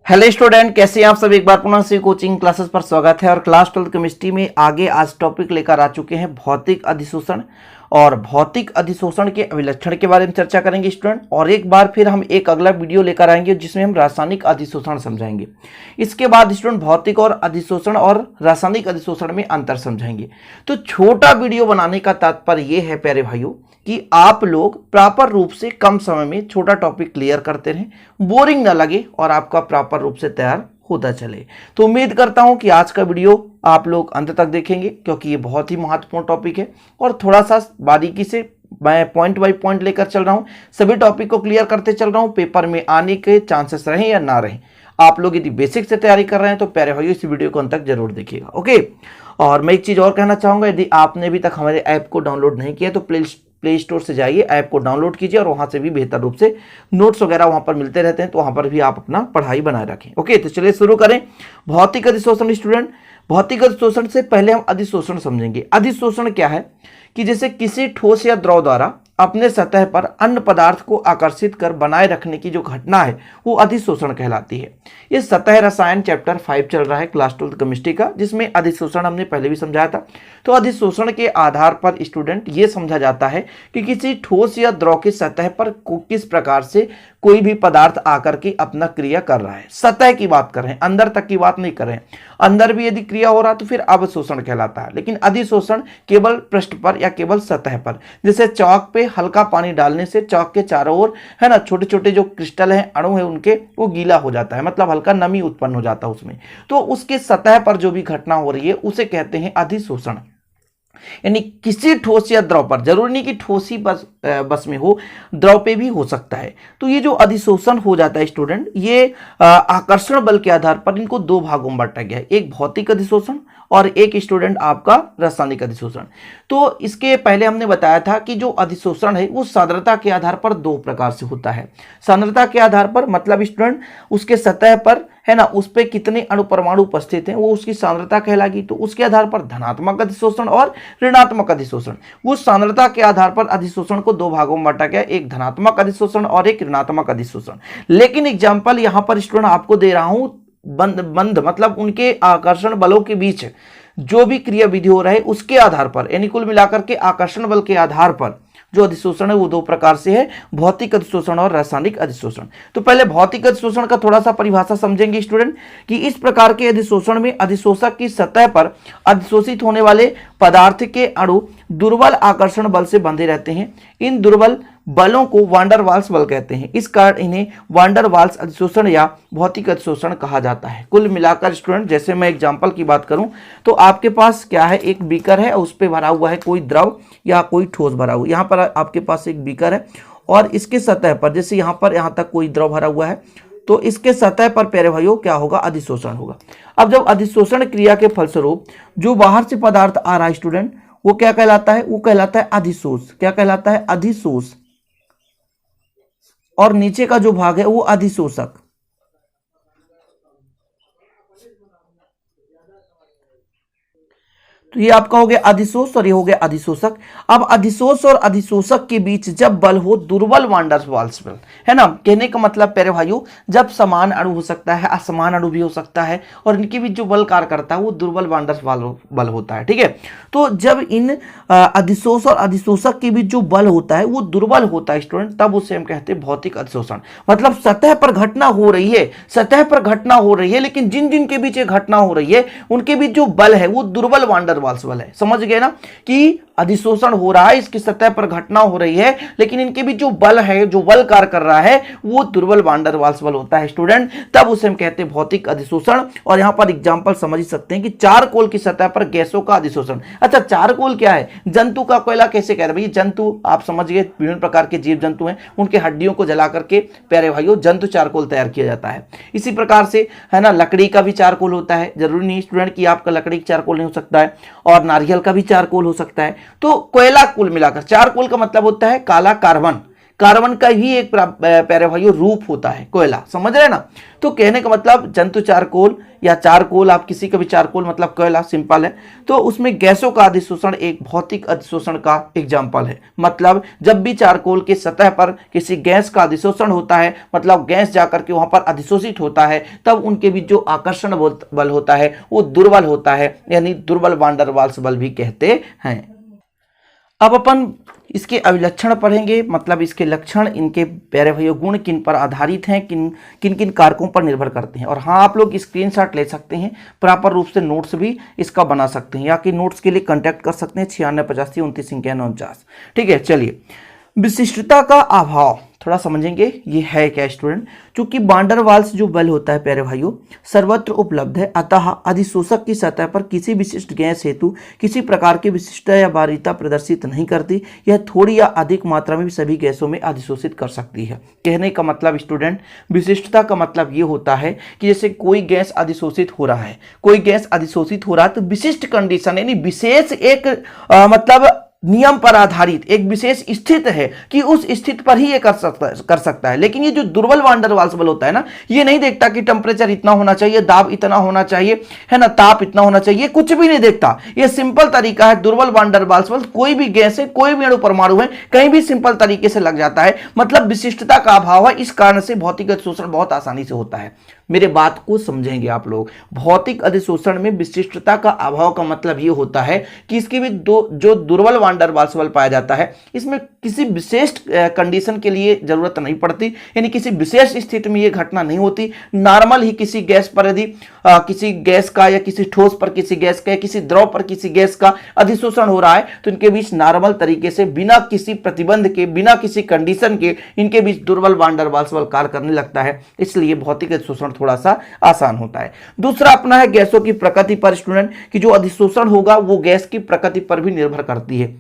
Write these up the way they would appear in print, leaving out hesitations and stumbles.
Hello student, कैसे हैं आप सब। एक बार पुनः से कोचिंग क्लासेस पर स्वागत है। और क्लास 12 केमिस्ट्री में आगे आज टॉपिक लेकर आ चुके हैं भौतिक अधिशोषण। और भौतिक अधिशोषण के अभिलक्षण के बारे में चर्चा करेंगे स्टूडेंट। और एक बार फिर हम एक अगला वीडियो लेकर आएंगे जिसमें हम रासायनिक अधिशोषण समझाएंगे। इसके बाद स्टूडेंट भौतिक और अधिशोषण और रासायनिक अधिशोषण में अंतर समझाएंगे। तो छोटा वीडियो बनाने का तात्पर्य यह है प्यारे भाइयों कि आप लोग प्रॉपर रूप से कम समय में छोटा टॉपिक क्लियर करते रहें, बोरिंग ना लगे और आपका प्रॉपर रूप से तैयार होता चले। तो उम्मीद करता हूं कि आज का वीडियो आप लोग अंत तक देखेंगे क्योंकि ये बहुत ही महत्वपूर्ण टॉपिक है और थोड़ा सा बारीकी से मैं पॉइंट बाय पॉइंट लेकर चल रहा हूं। सभी टॉपिक को क्लियर करते चल रहा हूं। पेपर में आने के चांसेस रहें या ना रहें, आप लोग यदि बेसिक से तैयारी कर रहे हैं तो प्यारे भाइयों इस वीडियो को अंत तक जरूर देखिएगा। ओके, और मैं एक चीज और कहना चाहूंगा, यदि आपने अभी तक हमारे ऐप को डाउनलोड नहीं किया तो प्ले स्टोर से जाइए, ऐप को डाउनलोड कीजिए और वहां से भी बेहतर रूप से नोट्स वगैरह वहां पर मिलते रहते हैं, तो वहां पर भी आप अपना पढ़ाई बनाए रखें। ओके, तो चलिए शुरू करें। भौतिक अधिशोषण स्टूडेंट, भौतिक अधिशोषण से पहले हम अधिशोषण समझेंगे। अधिशोषण क्या है कि जैसे किसी ठोस या द्रव द्वारा अपने सतह पर अन्य पदार्थ को आकर्षित कर बनाए रखने की जो घटना है वो अधिशोषण कहलाती है। ये सतह रसायन चैप्टर 5 चल रहा है क्लास 12 केमिस्ट्री का, जिसमें अधिशोषण हमने पहले भी समझाया था। तो अधिशोषण के आधार पर स्टूडेंट ये समझा जाता है कि किसी ठोस या द्रव की सतह पर किस प्रकार से कोई भी पदार्थ आकर के अपना क्रिया कर रहा है। सतह की बात कर रहे हैं, अंदर तक की बात नहीं कर रहे हैं। अंदर भी यदि क्रिया हो रहा तो फिर अवशोषण कहलाता है, लेकिन अधिशोषण केवल पृष्ठ पर या केवल सतह पर। जैसे चौक पे हल्का पानी डालने से चौक के चारों ओर है ना छोटे छोटे जो क्रिस्टल हैं, अणु है उनके, वो गीला हो जाता है, मतलब हल्का नमी उत्पन्न हो जाता है उसमें। तो उसके सतह पर जो भी घटना हो रही है उसे कहते हैं अधिशोषण। यानी किसी ठोस या द्रव पर, जरूरी नहीं कि ठोस ही बस में हो, द्रव पे भी हो सकता है। तो ये जो अधिशोषण हो जाता है स्टूडेंट, ये आकर्षण बल के आधार पर इनको दो भागों में बांटा गया है, एक भौतिक अधिशोषण और एक स्टूडेंट आपका रासायनिक अधिशोषण। तो इसके पहले हमने बताया था कि जो अधिशोषण है वो सांद्रता के आधार पर दो प्रकार से होता है। सांद्रता के आधार पर मतलब स्टूडेंट उसके सतह पर है ना उस पे कितने अणु परमाणु उपस्थित हैं वो उसकी सांद्रता कहलागी। तो उसके आधार पर धनात्मक अधिशोषण और ऋणात्मक अधिशोषण। वो सांद्रता के आधार पर अधिशोषण को दो भागों में बांटा गया, एक धनात्मक अधिशोषण और एक ऋणात्मक अधिशोषण। लेकिन एग्जाम्पल यहां पर स्टूडेंट आपको दे रहा हूं बंध मतलब उनके आकर्षण बलों के बीच जो भी क्रिया विधि हो रहा है उसके आधार पर, यानी कुल मिलाकर के आकर्षण बल के आधार पर जो अधिशोषण है वो दो प्रकार से है, भौतिक अधिशोषण और रासायनिक अधिशोषण। तो पहले भौतिक अधिशोषण का थोड़ा सा परिभाषा समझेंगे स्टूडेंट कि इस प्रकार के अधिशोषण में अधिशोषक की सतह पर अधिशोषित होने वाले पदार्थ के अणु दुर्बल आकर्षण बल से बंधे रहते हैं। इन दुर्बल बलों को वान डर वाल्स बल कहते हैं। इस कारण इन्हें वान डर वाल्स अधिशोषण या भौतिक अधिशोषण कहा जाता है। कुल मिलाकर स्टूडेंट, जैसे मैं एग्जांपल की बात करूं तो आपके पास क्या है, एक बीकर है और उस पर भरा हुआ है कोई द्रव या कोई ठोस भरा हुआ। यहां पर आपके पास एक बीकर है और इसके सतह पर जैसे यहां पर यहां तक कोई द्रव भरा हुआ है, तो इसके सतह पर प्यारे भाइयों क्या होगा, अधिशोषण होगा। अब जब अधिशोषण क्रिया के फलस्वरूप जो बाहर से पदार्थ आ रहा है स्टूडेंट वो क्या कहलाता है, वो कहलाता है अधिशोष। क्या कहलाता है, अधिशोष। और नीचे का जो भाग है वो अधिशोषक। तो ये आपका हो गया अधिशोष और ये हो गया अधिशोषक। अब अधिशोष और अधिशोषक के बीच जब बल हो दुर्बल वान डर वाल्स बल, है ना, कहने का मतलब प्यारे भाइयों जब समान अणु हो सकता है, असमान अणु भी हो सकता है और इनके बीच जो बल कार्य करता है वो दुर्बल वान डर बल होता है। ठीक है, तो जब इन अधिशोष और अधिशोषक के बीच जो बल होता है वो दुर्बल होता है स्टूडेंट, तब उसे हम कहते हैं भौतिक अधिशोषण। मतलब सतह पर घटना हो रही है, सतह पर घटना हो रही है, लेकिन जिन जिन के बीच ये घटना हो रही है उनके बीच जो बल है वो दुर्बल वान डर वाल्स बल है। समझ गए ना कि अधिशोषण हो रहा है, इसकी सतह पर घटना हो रही है, लेकिन इनके बीच जो बल है, जो बल कार्य कर रहा है वो दुर्बल वान डर वाल्स बल होता है स्टूडेंट, तब उसे हम कहते हैं भौतिक अधिशोषण। और यहां पर एग्जांपल समझ ही सकते हैं कि चारकोल की सतह पर गैसों का अधिशोषण। अच्छा, चारकोल क्या है, जंतु का कोयला कैसे कह रहे हैं, जंतु आप समझ गए, विभिन्न प्रकार के जीव जंतु हैं, उनके हड्डियों को जला करके प्यारे भाइयों जंतु चारकोल तैयार किया जाता है। इसी प्रकार से है ना लकड़ी का भी चारकोल होता है, जरूरी नहीं स्टूडेंट कि आपका लकड़ी का चारकोल नहीं हो सकता है, और नारियल का भी चारकोल हो सकता है। तो कोयला कुल मिलाकर, चारकोल का मतलब होता है काला कार्बन, कार्बन का ही एक प्यारे भाइयों रूप होता है कोयला, समझ रहे ना। तो कहने का मतलब जंतु चारकोल या चारकोल, आप किसी का भी चारकोल मतलब कोयला, सिंपल है। तो उसमें गैसों का अधिशोषण एक भौतिक अधिशोषण का एग्जाम्पल है। मतलब जब भी चारकोल के सतह पर किसी गैस का अधिशोषण होता है, मतलब गैस जाकर के वहां पर अधिशोषित होता है, तब उनके बीच जो आकर्षण बल होता है वो दुर्बल होता है, यानी दुर्बल वान डर वाल्स बल भी कहते हैं। अब अपन इसके अभिलक्षण पढ़ेंगे, मतलब इसके लक्षण, इनके प्यारे भाइयों गुण किन पर आधारित हैं, किन किन किन कारकों पर निर्भर करते हैं। और हाँ, आप लोग स्क्रीनशॉट ले सकते हैं, प्रॉपर रूप से नोट्स भी इसका बना सकते हैं, या कि नोट्स के लिए कांटेक्ट कर सकते हैं 9685293949। ठीक है, चलिए। विशिष्टता का अभाव थोड़ा समझेंगे, ये है क्या स्टूडेंट। चूंकि वान डर वाल्स जो बल होता है प्यारे भाइयों सर्वत्र उपलब्ध है, अतः अधिशोषक की सतह पर किसी विशिष्ट गैस हेतु किसी प्रकार की विशिष्टता या बारीकता प्रदर्शित नहीं करती। यह थोड़ी या अधिक मात्रा में भी सभी गैसों में अधिशोषित कर सकती है। कहने का मतलब स्टूडेंट, विशिष्टता का मतलब ये होता है कि जैसे कोई गैस अधिशोषित हो रहा है, कोई गैस अधिशोषित हो रहा है, तो विशिष्ट कंडीशन यानी विशेष एक मतलब नियम पर आधारित एक विशेष स्थिति है कि उस स्थिति पर ही ये कर सकता है। लेकिन ये जो दुर्बल वान डर वाल्स बल होता है ना, ये नहीं देखता कि टेम्परेचर इतना होना चाहिए, दाब इतना होना चाहिए, है ना, ताप इतना होना चाहिए, कुछ भी नहीं देखता। ये सिंपल तरीका है, दुर्बल वान डर वाल्स बल कोई भी गैस है, कोई भी अणु परमाणु है, कहीं भी सिंपल तरीके से लग जाता है। मतलब विशिष्टता का अभाव है, इस कारण से भौतिक अधिशोषण बहुत आसानी से होता है। मेरे बात को समझेंगे आप लोग। भौतिक अधिशोषण में विशिष्टता का अभाव का मतलब यह होता है कि इसके भी जो दुर्बल वान डर वाल्स बल पाया जाता है, इसमें किसी विशेष कंडीशन के लिए जरूरत नहीं पड़ती, यानी किसी विशेष स्थिति में यह घटना नहीं होती। नॉर्मल ही किसी गैस पर यदि किसी गैस का या किसी ठोस पर किसी गैस का या किसी द्रव पर किसी गैस का अधिशोषण हो रहा है, तो इनके बीच नॉर्मल तरीके से बिना किसी प्रतिबंध के, बिना किसी कंडीशन के, इनके बीच दुर्बल वान डर वाल्स बल कार्य करने लगता है। इसलिए भौतिक अधिशोषण थोड़ा सा आसान होता है। दूसरा अपना है गैसों की प्रकृति पर स्टूडेंट, कि जो अधिशोषण होगा वो गैस की प्रकृति पर भी निर्भर करती है।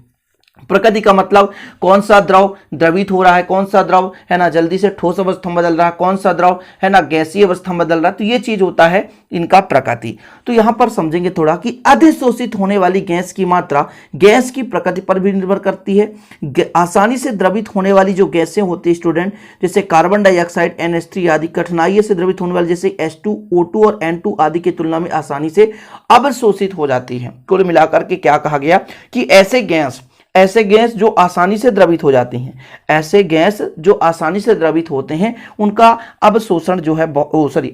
प्रकृति का मतलब कौन सा द्रव द्रवित हो रहा है, कौन सा द्रव है ना जल्दी से ठोस अवस्था में बदल रहा है, कौन सा द्रव है ना गैसीय अवस्था में बदल रहा है, तो ये चीज होता है इनका प्रकृति। तो यहां पर समझेंगे थोड़ा कि अधिशोषित होने वाली गैस की मात्रा गैस की प्रकृति पर भी निर्भर करती है। आसानी से द्रवित होने वाली जो गैसें होती है स्टूडेंट, जैसे कार्बन डाइऑक्साइड, NH3 आदि, कठिनाई से द्रवित होने वाली जैसे H2O2 और N2 आदि की तुलना में आसानी से अवशोषित हो जाती है। कुल मिलाकर के क्या कहा गया कि ऐसे गैस जो आसानी से द्रवित हो जाती हैं, ऐसे गैस जो आसानी से द्रवित होते हैं, उनका अवशोषण जो है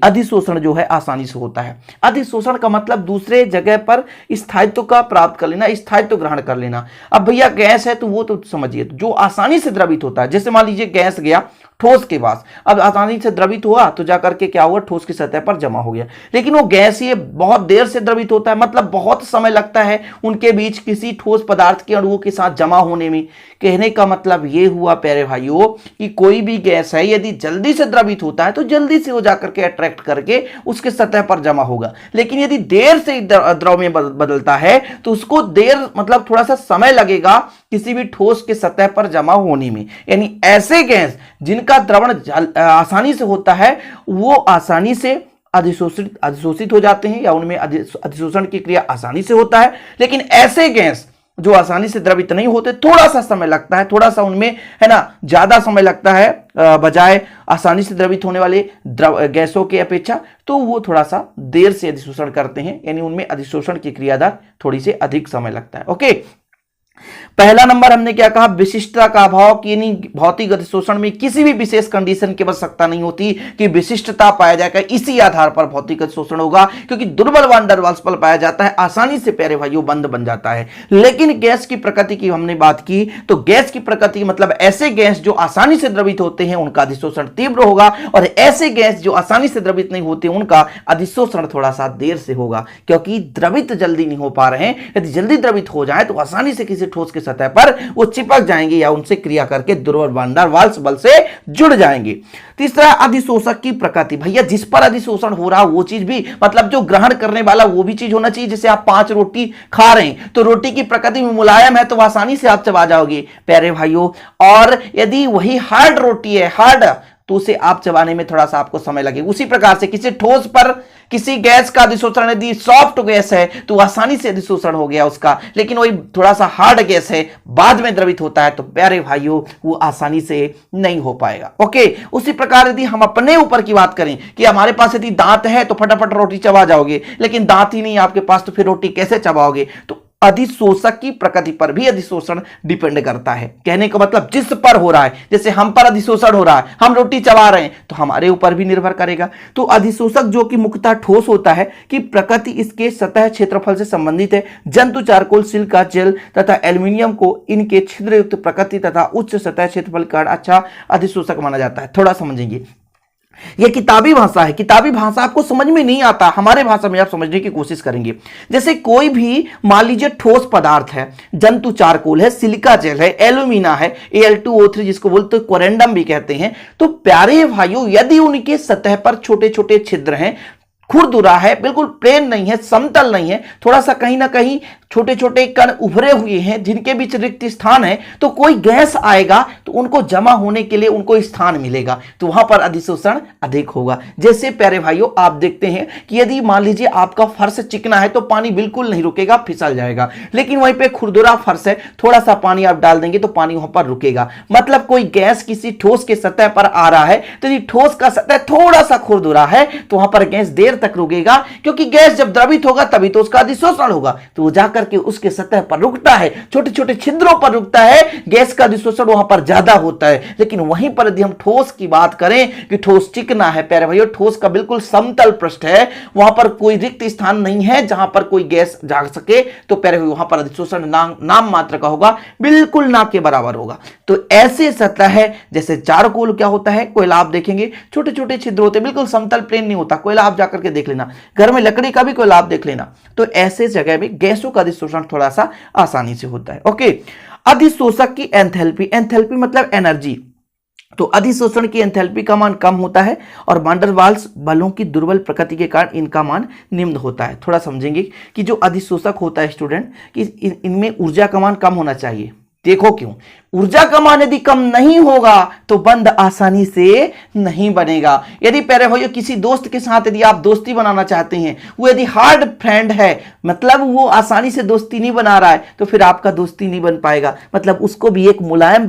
अधिशोषण जो है आसानी से होता है। अधिशोषण का मतलब दूसरे जगह पर स्थायित्व का प्राप्त कर लेना, स्थायित्व ग्रहण कर लेना। अब भैया गैस है तो वो तो समझिए, जो आसानी से द्रवित होता है, जैसे मान लीजिए गैस गया ठोस के पास, अब आसानी से द्रवित हुआ तो जाकर के क्या हुआ, ठोस की सतह पर जमा हो गया। लेकिन वो गैस ये बहुत देर से द्रवित होता है, मतलब बहुत समय लगता है उनके बीच किसी ठोस पदार्थ के अणुओं के साथ जमा होने में। कहने का मतलब ये हुआ प्यारे भाइयों कि कोई भी गैस है यदि जल्दी से द्रवित होता है तो जल्दी से वो जाकर के अट्रैक्ट करके उसके सतह पर जमा होगा। लेकिन यदि देर से द्रव में बदलता है तो उसको देर मतलब थोड़ा सा समय लगेगा किसी भी ठोस के सतह पर जमा होने में। यानी ऐसे गैस जिनका द्रवण आसानी से होता है वो आसानी से अधिशोषित हो जाते हैं, या उनमें अधिशोषण की क्रिया आसानी से होता है। लेकिन ऐसे गैस जो आसानी से द्रवित नहीं होते, थोड़ा सा समय लगता है, थोड़ा सा उनमें है ना ज्यादा समय लगता है बजाय आसानी से द्रवित होने वाले गैसों के अपेक्षा, तो वो थोड़ा सा देर से अधिशोषण करते हैं, यानी उनमें अधिशोषण की क्रियादार थोड़ी से अधिक समय लगता है। ओके, पहला नंबर हमने क्या कहा, विशिष्टता का अभाव, यानी भौतिक अधिशोषण में किसी भी विशेष कंडीशन की आवश्यकता नहीं होती कि विशिष्टता पाया जाएगा, इसी आधार पर भौतिक अधिशोषण होगा, क्योंकि दुर्बल वान डर वाल्स बल पाया जाता है, आसानी से प्यारे भाइयों बंद बन जाता है। लेकिन गैस की प्रकृति की हमने बात की, तो गैस की प्रकृति मतलब ऐसे गैस जो आसानी से द्रवित होते हैं उनका अधिशोषण तीव्र होगा, और ऐसे गैस जो आसानी से द्रवित नहीं होते उनका अधिशोषण थोड़ा सा देर से होगा, क्योंकि द्रवित जल्दी नहीं हो पा रहे हैं। यदि जल्दी द्रवित हो जाए तो आसानी से किसी ठोस के सतह पर वो चिपक जाएंगे या उनसे क्रिया करके दुर्बल वान डर वाल्स बल से जुड़ जाएंगे। तीसरा, अधिशोषक की प्रकृति। भैया जिस पर अधिशोषण हो रहा वो चीज भी मतलब जो ग्रहण करने वाला वो भी चीज होना चाहिए। जैसे आप 5 रोटी खा रहे हैं तो रोटी की प्रकृति में मुलायम है तो आसानी से आप चबा जाओगे प्यारे भाइयों, और यदि वही हार्ड रोटी है, हार्ड तो उसे आप चबाने में थोड़ा सा आपको समय लगेगा। उसी प्रकार से किसी ठोस पर किसी गैस का अधिशोषण, यदि सॉफ्ट गैस है तो आसानी से अधिशोषण हो गया उसका, लेकिन वही थोड़ा सा हार्ड गैस है, बाद में द्रवित होता है, तो प्यारे भाइयों वो आसानी से नहीं हो पाएगा। ओके, उसी प्रकार यदि हम अपने ऊपर की बात करें कि हमारे पास यदि दांत है तो फटाफट रोटी चबा जाओगे, लेकिन दांत ही नहीं आपके पास तो फिर रोटी कैसे चबाओगे? तो अधिशोषक की प्रकृति पर भी अधिशोषण डिपेंड करता है। कहने का मतलब जिस पर हो रहा है, जैसे हम पर अधिशोषण हो रहा है, हम रोटी चबा रहे हैं, तो हमारे ऊपर भी निर्भर करेगा। तो अधिशोषक जो कि मुख्यतः ठोस होता है कि प्रकृति इसके सतह क्षेत्रफल से संबंधित है। जंतु, चारकोल, सिलिका, जेल तथा एल्यूमिनियम को इनके छिद्रयुक्त प्रकृति तथा उच्च सतह क्षेत्रफल का अच्छा अधिशोषक माना जाता है। थोड़ा समझेंगे, यह किताबी भाषा है, किताबी भाषा आपको समझ में नहीं आता, हमारे भाषा में आप समझने की कोशिश करेंगे। जैसे कोई भी मान लीजिए ठोस पदार्थ है, जंतु चारकोल है, सिलिका जेल है, एल्यूमिना है, Al2O3 जिसको बोलते हैं कोरेंडम भी कहते हैं, तो प्यारे भाइयों यदि उनके सतह पर छोटे छोटे छिद्र हैं, खुरदुरा है, बिल्कुल प्लेन नहीं है, समतल नहीं है, थोड़ा सा कहीं ना कहीं छोटे छोटे कण उभरे हुए हैं जिनके बीच रिक्त स्थान है, तो कोई गैस आएगा तो उनको जमा होने के लिए उनको स्थान मिलेगा, तो वहां पर अधिशोषण अधिक होगा। जैसे प्यारे भाइयों आप देखते हैं कि यदि मान लीजिए आपका फर्श चिकना है तो पानी बिल्कुल नहीं रुकेगा, फिसल जाएगा, लेकिन वहीं पे खुरदुरा फर्श है, थोड़ा सा पानी आप डाल देंगे तो पानी वहां पर रुकेगा। मतलब कोई गैस किसी ठोस के सतह पर आ रहा है, तो यदि ठोस का सतह थोड़ा सा खुरदुरा है तो वहां पर गैस देर तक रुकेगा, क्योंकि गैस जब द्रवित होगा तभी तो उसका अधिशोषण होगा, तो वो जाकर के उसके सतह पर रुकता है, छोटे छोटे छिद्रों पर रुकता है, गैस का अधिशोषण वहां पर ज्यादा होता है। लेकिन वहीं पर यदि हम ठोस की बात करें कि ठोस चिकना है, प्यारे भाइयों ठोस का बिल्कुल समतल पृष्ठ है, वहां पर कोई रिक्त स्थान नहीं है जहां पर कोई गैस जा सके, तो प्यारे भाइयों वहां पर अधिशोषण नाम मात्र का होगा, बिल्कुल ना के बराबर होगा। तो ऐसे सतह है, जैसे चारकोल क्या होता है, कोयला आप देखेंगे छोटे छोटे छिद्र होते हैं, बिल्कुल समतल प्लेन नहीं होता, कोयला आप जाकर के देख लेना, घर में लकड़ी का भी कोयला आप देख लेना, तो ऐसे जगह में गैसों का अधिशोषण थोड़ा सा आसानी से होता है। ओके, अधिशोषक की एंथैल्पी, एंथैल्पी मतलब एनर्जी, तो अधिशोषण की एंथैल्पी का मान कम होता है और वान डर वाल्स बलों की दुर्बल प्रकृति के कारण इनका मान निम्न होता है। थोड़ा समझेंगे कि जो अधिशोषक होता है स्टूडेंट कि इनमें ऊर्जा का मान कम होना चाहिए। देखो क्यों, ऊर्जा का मान यदि कम नहीं होगा तो बंध आसानी से नहीं बनेगा। यदि प्यारे भाइयों किसी दोस्त के साथ यदि आप दोस्ती बनाना चाहते हैं, वो यदि हार्ड फ्रेंड है, मतलब वो आसानी से दोस्ती नहीं बना रहा है, तो फिर आपका दोस्ती नहीं बन पाएगा। मतलब उसको भी एक मुलायम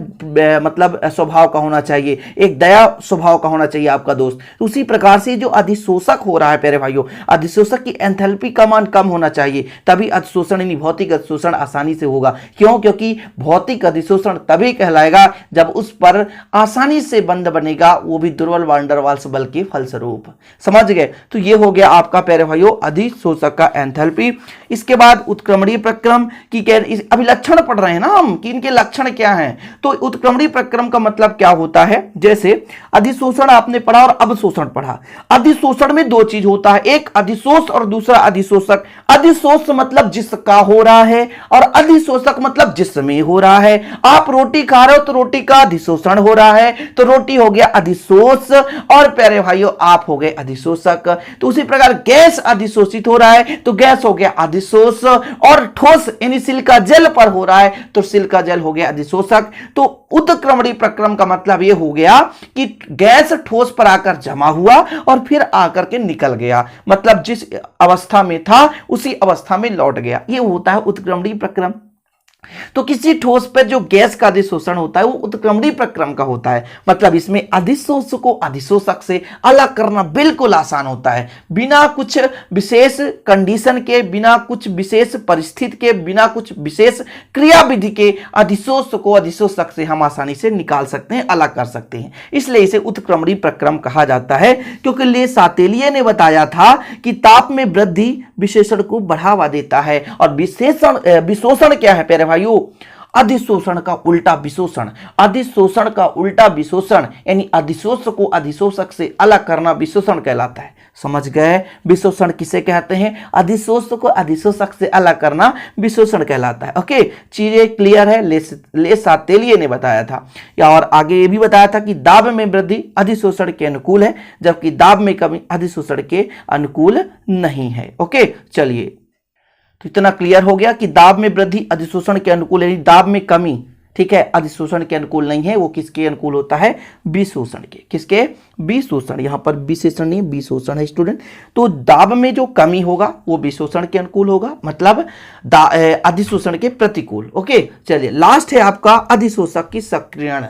मतलब स्वभाव का होना चाहिए, एक दया स्वभाव का होना चाहिए आपका दोस्त। उसी प्रकार से जो अधिशोषक हो रहा है प्यारे भाइयों, अधिशोषक की एंथैल्पी का मान कम होना चाहिए, तभी अधिशोषण यानी भौतिक अधिशोषण आसानी से होगा। क्यों? क्योंकि भौतिक अधिशोषण तभी कहलाएगा जब उस पर आसानी से बंध बनेगा, वो भी दुर्बल वान डर वाल्स बल के फलस्वरूप। समझ गए? तो ये हो गया आपका प्यारे भाइयों अधिशोषक का एंथैल्पी। इसके बाद उत्क्रमणीय प्रक्रम की अभी लक्षण पढ़ रहे हैं ना हम कि इनके लक्षण क्या हैं। तो उत्क्रमणीय प्रक्रम का मतलब क्या होता है, जैसे अधिशोषण आपने पढ़ा और अवशोषण पढ़ा। अधिशोषण में दो चीज होता है, एक अधिशोष और दूसरा अधिशोषक। अधिशोष मतलब जिसका हो रहा है और अधिशोषक मतलब जिसमें हो रहा है। आप रोटी खा रहे हो तो रोटी का अधिशोषण हो रहा है, तो रोटी हो गया अधिशोष और प्यारे भाइयों आप हो गए अधिशोषक। तो उसी प्रकार गैस अधिशोषित हो रहा है तो गैस हो गया अधिशोष, और ठोस यानी सिलिका जेल पर हो रहा है तो सिलिका जेल हो गया अधिशोषक। तो उत्क्रमणीय प्रक्रम का मतलब यह हो गया कि गैस ठोस पर आकर जमा हुआ और फिर आकर के निकल गया, मतलब जिस अवस्था में था उसी अवस्था में लौट गया, यह होता है उत्क्रमणीय प्रक्रम। तो किसी ठोस पर जो गैस का अधिशोषण होता है वो उत्क्रमणीय प्रक्रम का होता है, मतलब इसमें अधिशोष को अधिशोषक से अलग करना बिल्कुल आसान होता है। बिना कुछ विशेष कंडीशन के, बिना कुछ विशेष परिस्थिति के, बिना कुछ विशेष क्रियाविधि के अधिशोष को अधिशोषक से हम आसानी से निकाल सकते हैं, अलग कर सकते हैं। इसलिए इसे उत्क्रमणीय प्रक्रम कहा जाता है, क्योंकि ले सातेलिए ने बताया था कि ताप में वृद्धि विशेषण को बढ़ावा देता है। और विशोषण क्या है प्यारे भाइयों? अधिशोषण का उल्टा विशोषण। अधिशोषण का उल्टा विशोषण यानी अधिशोष को अधिशोषक से अलग करना विशोषण कहलाता है। समझ गए? विशोषण किसे कहते हैं? अधिशोष को अधिशोषक से अलग करना विशोषण कहलाता है। ओके, चीजें क्लियर है? ले सातेलिए ने बताया था। या और आगे ये भी बताया था कि दाब में वृद्धि अधिशोषण के अनुकूल है, जबकि दाब में कमी अधिशोषण के अनुकूल नहीं है। ओके, चलिए, तो इतना क्लियर हो गया कि दाब में वृद्धि अधिशोषण के अनुकूल यानी दाब में कमी, ठीक है, अधिशोषण के अनुकूल नहीं है, वो किसके अनुकूल होता है, विशोषण के। किसके, विशोषण, यहां पर विशेषण नहीं विशोषण है स्टूडेंट। तो दाब में जो कमी होगा वो विशोषण के अनुकूल होगा, मतलब अधिशोषण के प्रतिकूल। ओके, चलिए लास्ट है आपका अधिशोषक की सक्रियण।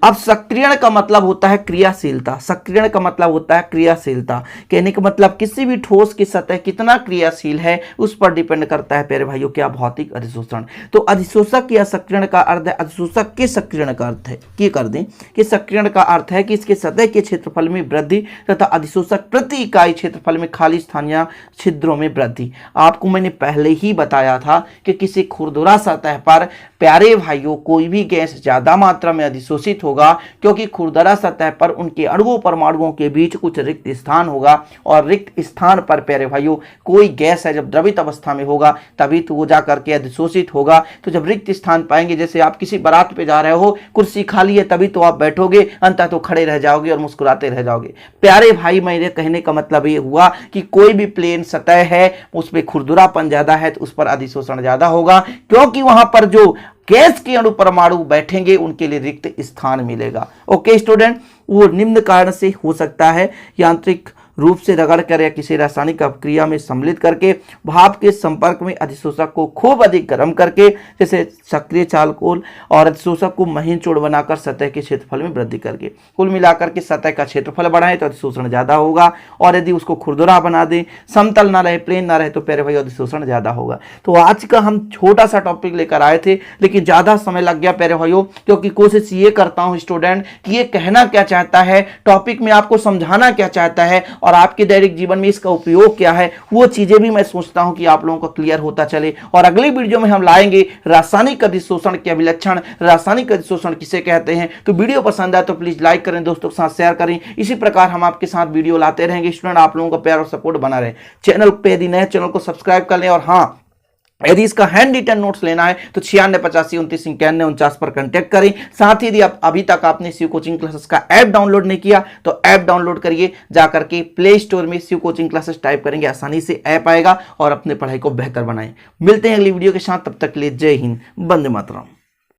अब सक्रियण का मतलब होता है क्रियाशीलता, सक्रियण का मतलब होता है क्रियाशीलता। कहने का मतलब किसी भी ठोस की सतह कितना क्रियाशील है उस पर डिपेंड करता है प्यारे भाइयों क्या, भौतिक अधिशोषण। तो अधिशोषक या सक्रियण का अर्थ है, अधिशोषक के सक्रियण का अर्थ है कि कर दें कि सक्रियण का अर्थ है कि इसके सतह के क्षेत्रफल में वृद्धि तथा अधिशोषक प्रति इकाई क्षेत्रफल में खाली स्थान या छिद्रों में वृद्धि। आपको मैंने पहले ही बताया था कि किसी खुरदुरा सतह पर प्यारे भाइयों कोई भी गैस ज्यादा मात्रा में अधिशोषित होगा, क्योंकि खुरदरा सतह पर उनके अणुओं परमाणुओं के बीच कुछ रिक्त स्थान होगा, और रिक्त स्थान पर प्यारे भाइयों कोई गैस है जब द्रवित अवस्था में होगा तभी तो वो जाकर के अधिशोषित होगा। तो जब रिक्त स्थान पाएंगे, जैसे आप किसी बारात पे जा रहे हो, कुर्सी खाली है तभी तो आप बैठोगे, अंततः तो खड़े रह जाओगे और मुस्कुराते रह जाओगे। प्यारे भाई मेरे कहने का मतलब ये हुआ कि कोई भी प्लेन सतह है उस पर खुरदुरापन ज्यादा है तो उस पर अधिशोषण ज्यादा होगा, क्योंकि वहां पर जो गैस के अणु परमाणु बैठेंगे उनके लिए रिक्त स्थान मिलेगा। ओके स्टूडेंट, वो निम्न कारण से हो सकता है, यांत्रिक रूप से रगड़ कर या किसी रासायनिक अपक्रिया में सम्मिलित करके, भाप के संपर्क में अधिशोषक को खूब अधिक गर्म करके, जैसे सक्रिय चालकोल, और अधिशोषक को महीन चोड़ बनाकर सतह के क्षेत्रफल में वृद्धि करके। कुल मिलाकर के सतह का क्षेत्रफल बढ़ाएं तो अधिशोषण ज्यादा होगा, और यदि उसको खुरदुरा बना दें, समतल ना रहे, प्लेन ना रहे, तो प्यारे भाई अधिशोषण ज्यादा होगा। तो आज का हम छोटा सा टॉपिक लेकर आए थे, लेकिन ज्यादा समय लग गया प्यारे भाइयों, क्योंकि कोशिश ये करता हूं स्टूडेंट कि ये कहना क्या चाहता है, टॉपिक में आपको समझाना क्या चाहता है, और आपके दैनिक जीवन में इसका उपयोग क्या है, वो चीजें भी मैं सोचता हूं कि आप लोगों को क्लियर होता चले। और अगली वीडियो में हम लाएंगे रासायनिक अधिशोषण के अभिलक्षण, रासायनिक अधिशोषण किसे कहते हैं। तो वीडियो पसंद आए तो प्लीज लाइक करें, दोस्तों के साथ शेयर करें। इसी प्रकार हम आपके साथ वीडियो लाते रहेंगे स्टूडेंट, आप लोगों का प्यार और सपोर्ट बना रहे। चैनल पे यदि नए, चैनल को सब्सक्राइब कर लें, और हाँ, यदि इसका हैंड रिटन नोट्स लेना है तो 9685299149 पर कांटेक्ट करें। साथ ही यदि आप अभी तक आपने शिव कोचिंग क्लासेस का ऐप डाउनलोड नहीं किया तो ऐप डाउनलोड करिए, जाकर के प्ले स्टोर में शिव कोचिंग क्लासेस टाइप करेंगे, आसानी से ऐप आएगा, और अपने पढ़ाई को बेहतर बनाएं। मिलते हैं अगली वीडियो के साथ, तब तक के लिए जय हिंद, वंदे मातरम।